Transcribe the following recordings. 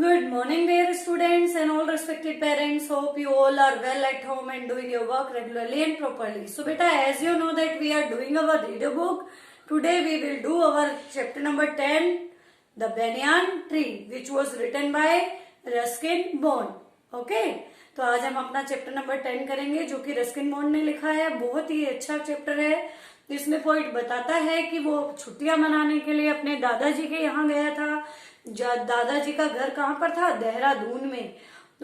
Good morning, dear students and all respected parents. Hope you all are well at home and doing your work regularly and properly. So, beta, as you know that we are doing our reader book. Today we will do our chapter number 10, The Banyan Tree, which was written by Ruskin Bond. Okay? तो आज हम अपना chapter number 10 करेंगे जो कि Ruskin bond ने लिखा है। बहुत ही अच्छा चैप्टर है। इसमें पोइट बताता है कि वो छुट्टियां मनाने के लिए अपने दादाजी के यहाँ गया था। दादाजी का घर कहाँ पर था? देहरादून में।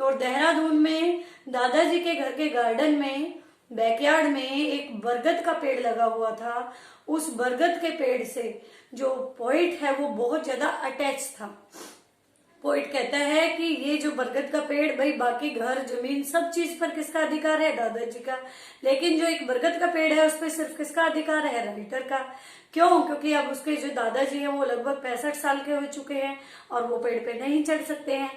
और देहरादून में दादाजी के घर के गार्डन में बैकयार्ड में एक बरगद का पेड़ लगा हुआ था। उस बरगद के पेड़ से जो पोइट है वो बहुत ज्यादा अटैच था। पोइट कहता है कि ये जो बरगद का पेड़, भाई बाकी घर जमीन सब चीज पर किसका अधिकार है? दादाजी का। लेकिन जो एक बरगद का पेड़ है उस पर सिर्फ किसका अधिकार है? राइटर का। क्यों? क्योंकि अब उसके जो दादाजी हैं वो लगभग 65 साल के हो चुके हैं और वो पेड़ पे नहीं चढ़ सकते हैं।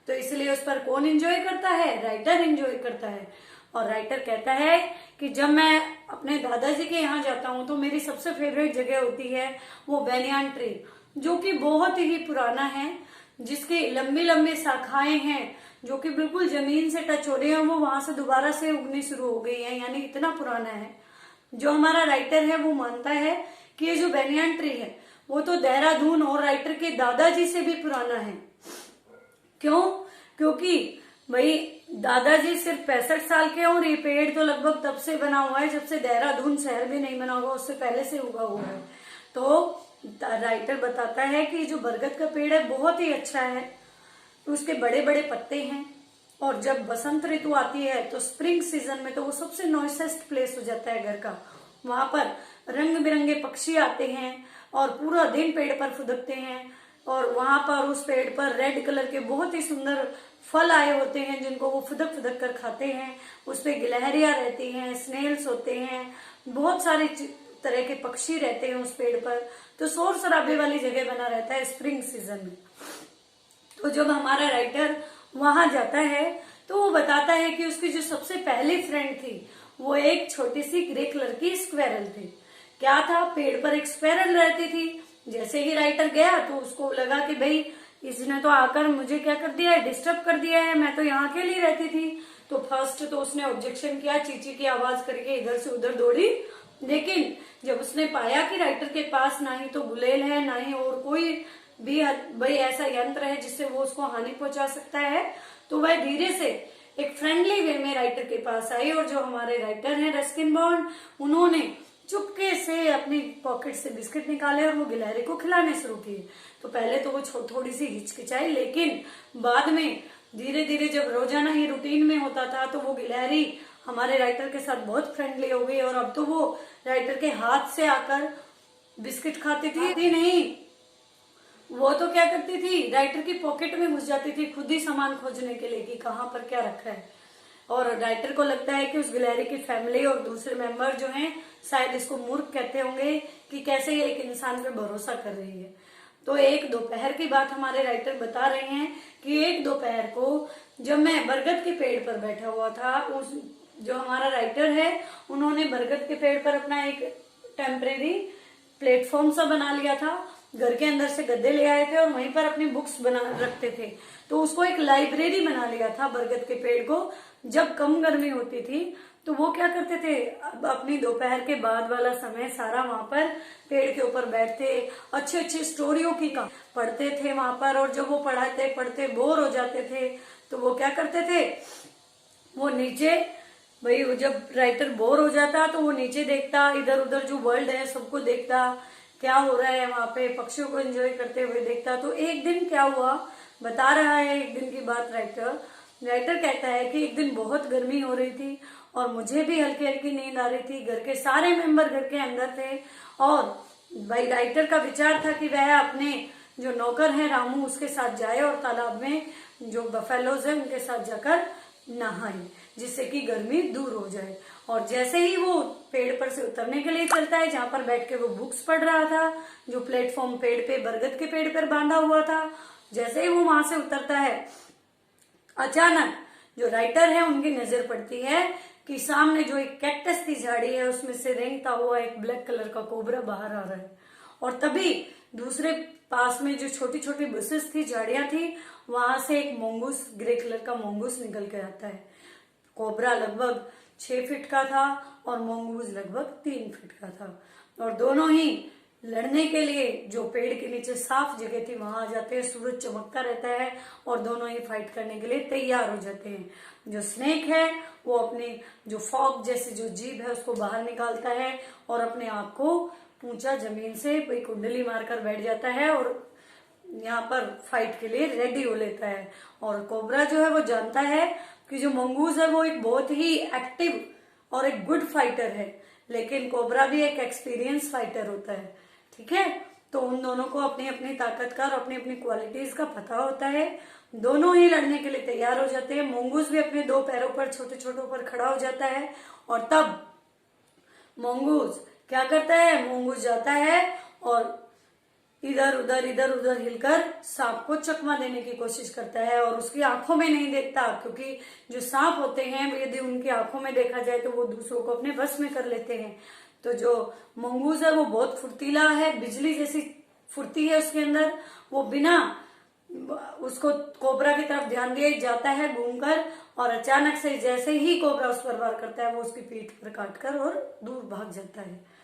तो इसलिए उस पर कौन एंजॉय करता है? राइटर एंजॉय करता है। और राइटर कहता है कि जब मैं अपने दादाजी के यहाँ जाता हूँ तो मेरी सबसे फेवरेट जगह होती है वो बैनियान ट्री, जो कि बहुत ही पुराना है, जिसकी लंबी लंबी शाखाएं हैं जो कि बिल्कुल जमीन से टच हो रही है। वो वहां से दोबारा से उगनी शुरू हो गई है, यानी इतना पुराना है। जो हमारा राइटर है वो मानता है कि ये जो बैनियान ट्री है वो तो देहरादून और राइटर के दादाजी से भी पुराना है। क्यों? क्योंकि भाई दादाजी सिर्फ 65 साल के और ये पेड़ तो लगभग तब से बना हुआ है जब से देहरादून शहर भी नहीं बना हुआ, उससे पहले से उगा हुआ है। तो राइटर बताता है कि जो बरगद का पेड़ है बहुत ही अच्छा है, उसके बड़े बड़े पत्ते हैं और जब बसंत ऋतु आती है तो स्प्रिंग सीजन में तो वो सबसे नॉइसेस्ट प्लेस हो जाता है घर का। वहां पर रंग बिरंगे पक्षी आते हैं और पूरा दिन पेड़ पर फुदकते हैं और वहां पर उस पेड़ पर रेड कलर के बहुत ही सुंदर फल आए होते हैं जिनको वो फुदक फुदक कर खाते हैं। उस पे गिलहरियां रहती हैं, स्नेल्स होते हैं, बहुत सारे तरह के पक्षी रहते हैं उस पेड़ पर। तो शोर शराबे वाली जगह बना रहता है स्प्रिंग सीजन में। तो जब हमारा राइटर वहां जाता है तो वो बताता है कि उसकी जो सबसे पहली फ्रेंड थी वो एक छोटी सी ग्रे कलर की स्क्वेरल थी। क्या था? पेड़ पर एक स्क्वेरल रहती थी। जैसे ही राइटर गया तो उसको लगा कि भाई इसने तो आकर मुझे क्या कर दिया है? डिस्टर्ब कर दिया है, मैं तो यहाँ अकेली रहती थी। तो फर्स्ट तो उसने ऑब्जेक्शन किया, चींची की आवाज करके इधर से उधर दौड़ी। लेकिन जब उसने पाया कि राइटर के पास ना ही तो गुलेल है ना ही और कोई भी भाई ऐसा यंत्र है जिससे वो उसको हानि पहुंचा सकता है, तो वह धीरे से एक फ्रेंडली वे में राइटर के पास आई। और जो हमारे राइटर हैं रस्किन बॉन्ड, उन्होंने चुपके से अपनी पॉकेट से बिस्किट निकाले और वो गिलहरी को खिलाने शुरू किए। तो पहले तो वो थोड़ी सी हिचकिचाई, लेकिन बाद में धीरे धीरे जब रोजाना ही रूटीन में होता था तो वो गिलहरी हमारे राइटर के साथ बहुत फ्रेंडली हो गई और अब तो वो राइटर के हाथ से आकर बिस्किट खाती थी नहीं, वो तो क्या करती थी? राइटर की पॉकेट में घुस जाती थी खुद ही सामान खोजने के लिए कि कहाँ पर क्या रखा है। और राइटर को लगता है कि उस गिलहरी की फैमिली और दूसरे मेंबर जो हैं शायद इसको मूर्ख कहते होंगे कि कैसे ये एक इंसान पे भरोसा कर रही है। तो एक दोपहर की बात हमारे राइटर बता रहे हैं कि एक दोपहर को जब मैं बरगद के पेड़ पर बैठा हुआ था, उस जो हमारा राइटर है उन्होंने बरगद के पेड़ पर अपना एक टेम्परेरी प्लेटफॉर्म सा बना लिया था। घर के अंदर से गद्दे ले आए थे और वहीं पर अपनी बुक्स बना रखते थे। तो उसको एक लाइब्रेरी बना लिया था बरगद के पेड़ को। जब कम गर्मी होती थी तो वो क्या करते थे? अब अपनी दोपहर के बाद वाला समय सारा वहां पर पेड़ के ऊपर बैठते, अच्छे अच्छे स्टोरियों की पढ़ते थे वहां पर। और जब वो पढ़ाते पढ़ते बोर हो जाते थे तो वो क्या करते थे? वो नीचे, भाई जब राइटर बोर हो जाता तो वो नीचे देखता, इधर उधर जो वर्ल्ड है सबको देखता, क्या हो रहा है वहां पे, पक्षियों को एंजॉय करते हुए देखता। तो एक दिन क्या हुआ, बता रहा है एक दिन की बात राइटर कहता है कि एक दिन बहुत गर्मी हो रही थी और मुझे भी हल्की हल्की नींद आ रही थी। घर के सारे मेंबर घर के अंदर थे और भाई राइटर का विचार था कि वह अपने जो नौकर है रामू उसके साथ जाए और तालाब में जो बफेलोज है उनके साथ जाकर नहाए, जिससे कि गर्मी दूर हो जाए। और जैसे ही वो पेड़ पर से उतरने के लिए चलता है जहां पर बैठ के वो बुक्स पढ़ रहा था, जो प्लेटफॉर्म पेड़ पे बरगद के पेड़ पर बांधा हुआ था, जैसे ही वो वहां से उतरता है अचानक जो राइटर है उनकी नजर पड़ती है कि सामने जो एक कैक्टस की झाड़ी है उसमें से रेंगता हुआ एक ब्लैक कलर का कोबरा बाहर आ रहा है। और तभी दूसरे पास में जो छोटी छोटी बुशेस थी, झाड़ियां थी, वहां से एक मोंगूस, ग्रे कलर का मोंगूस निकल के आता है। कोबरा लगभग 6 फीट का था और मोंगूस लगभग 3 फीट का था, और दोनों ही लड़ने के लिए जो पेड़ के नीचे साफ जगह थी वहां आ जाते हैं। सूरज चमकता रहता है और दोनों ही फाइट करने के लिए तैयार हो जाते हैं। जो स्नेक है वो अपनी जो फॉग जैसी जो जीभ है उसको बाहर निकालता है और अपने आप को ऊंचा जमीन से कोई कुंडली मारकर बैठ जाता है और यहाँ पर फाइट के लिए रेडी हो लेता है। और कोबरा जो है वो जानता है कि जो मंगूज है वो एक बहुत ही एक्टिव और एक गुड फाइटर है, लेकिन कोबरा भी एक एक्सपीरियंस फाइटर होता है। ठीक है, तो उन दोनों को अपनी अपनी ताकत का और अपनी अपनी क्वालिटीज का पता होता है। दोनों ही लड़ने के लिए तैयार हो जाते हैं। मंगूज भी अपने 2 पैरों पर, छोटे छोटों पर खड़ा हो जाता है और तब मंगूज क्या करता है, मंगूज जाता है और इधर उधर हिलकर सांप को चकमा देने की कोशिश करता है, और उसकी आंखों में नहीं देखता, क्योंकि जो सांप होते हैं यदि उनकी आंखों में देखा जाए तो वो दूसरों को अपने बस में कर लेते हैं। तो जो मंगूज है वो बहुत फुर्तीला है, बिजली जैसी फुर्ती है उसके अंदर। वो बिना उसको कोबरा की तरफ ध्यान दिए जाता है घूमकर, और अचानक से जैसे ही कोबरा उस पर वार करता है वो उसकी पीठ पर काटकर और दूर भाग जाता है।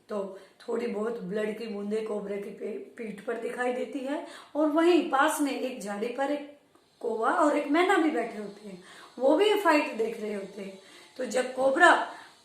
तो थोड़ी बहुत ब्लड की बूंदे कोबरे की पीठ पर दिखाई देती है, और वहीं पास में एक झाड़ी पर एक कौवा और एक मैना भी बैठे होते हैं, वो भी फाइट देख रहे होते हैं। तो जब कोबरा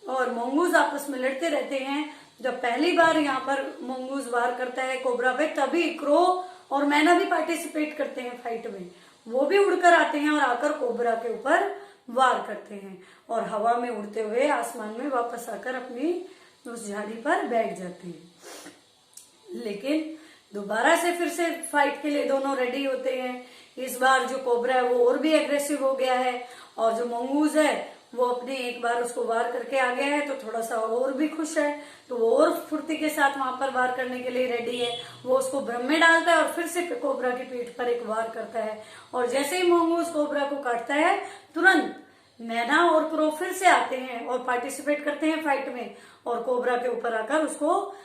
और मंगूज आपस में लड़ते रहते हैं, जब पहली बार यहाँ पर मंगूज वार करता है कोबरा पे, तभी क्रो और मैना भी पार्टिसिपेट करते हैं फाइट में। वो भी उड़कर आते हैं और आकर कोबरा के ऊपर वार करते हैं, और हवा में उड़ते हुए आसमान में वापस आकर अपनी उस झाड़ी पर बैठ जाते हैं। लेकिन दोबारा से फिर से फाइट के लिए दोनों रेडी होते हैं। इस बार जो कोबरा है वो और भी एग्रेसिव हो गया है, और जो मंगूज है वो अपने एक बार उसको वार करके आ गया है, तो थोड़ा सा और भी खुश है, तो वो और फुर्ती के साथ वहां पर वार करने के लिए रेडी है। वो उसको भ्रम में डालता है और फिर से कोबरा की पीठ पर एक वार करता है, और जैसे ही मंगूज कोबरा को काटता है तुरंत मैना और क्रो फिर से आते हैं और पार्टिसिपेट करते हैं फाइट में, और कोबरा के ऊपर आकर उसको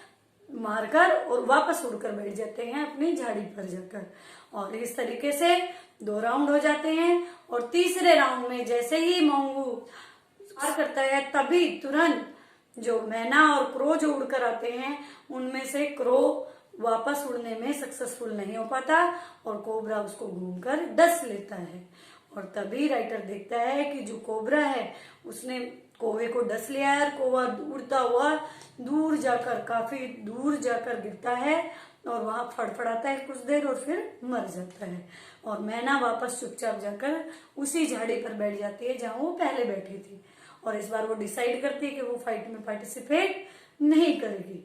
मारकर और वापस उड़कर बैठ जाते हैं अपनी झाड़ी पर जाकर। और इस तरीके से 2 राउंड हो जाते हैं, और तीसरे राउंड में जैसे ही मंगू वार करता है तभी तुरंत जो मैना और क्रो जो उड़कर आते हैं उनमें से क्रो वापस उड़ने में सक्सेसफुल नहीं हो पाता, और कोबरा उसको घूमकर डस लेता है। और तभी राइटर देखता है कि जो कोबरा है उसने कौवे को डस लिया है, और कौवा उड़ता हुआ दूर जाकर, काफी दूर जाकर गिरता है और वहां फड़फड़ाता है कुछ देर और फिर मर जाता है। और मैना वापस चुपचाप जाकर उसी झाड़ी पर बैठ जाती है जहां वो पहले बैठी थी, और इस बार वो डिसाइड करती है कि वो फाइट में पार्टिसिपेट नहीं करेगी।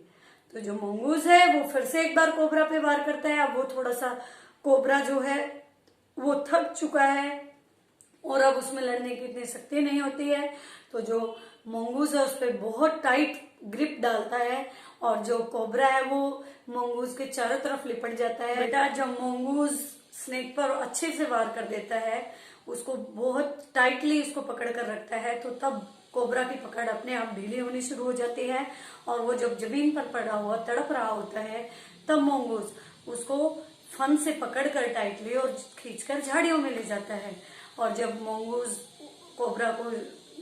तो जो मंगूज है वो फिर से एक बार कोबरा पे वार करता है। अब वो थोड़ा सा कोबरा जो है वो थक चुका है और अब उसमें लड़ने की इतनी शक्ति नहीं होती है, तो जो मंगूज है उस पर बहुत टाइट ग्रिप डालता है, और जो कोबरा है वो मंगूज के चारों तरफ लिपट जाता है। बेटा जब मंगूज स्नेक पर अच्छे से वार कर देता है, उसको बहुत टाइटली उसको पकड़ कर रखता है, तो तब कोबरा की पकड़ अपने आप ढीली होनी शुरू हो जाती है, और वो जब जमीन पर पड़ा हुआ तड़प रहा होता है तब मंगूज उसको फन से पकड़कर टाइटली और खींचकर झाड़ियों में ले जाता है। और जब मंगूज कोबरा को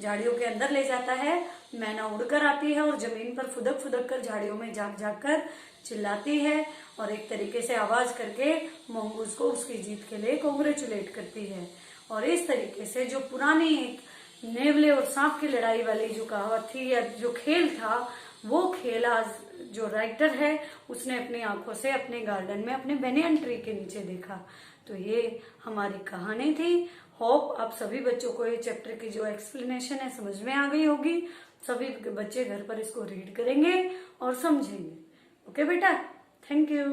झाड़ियों के अंदर ले जाता है, मैना उड़कर आती है और जमीन पर फुदक फुदक कर झाड़ियों में जाग जाग कर चिल्लाती है, और एक तरीके से आवाज करके मंगूज को उसकी जीत के लिए कांग्रेचुलेट करती है। और इस तरीके से जो पुरानी एक नेवले और सांप की लड़ाई वाली जो कहावत थी या जो खेल था, वो खेल आज जो राइटर है उसने अपनी आंखों से अपने गार्डन में अपने बेनियन ट्री के नीचे देखा। तो ये हमारी कहानी थी। होप आप सभी बच्चों को ये चैप्टर की जो एक्सप्लेनेशन है समझ में आ गई होगी। सभी बच्चे घर पर इसको रीड करेंगे और समझेंगे। ओके बेटा, थैंक यू।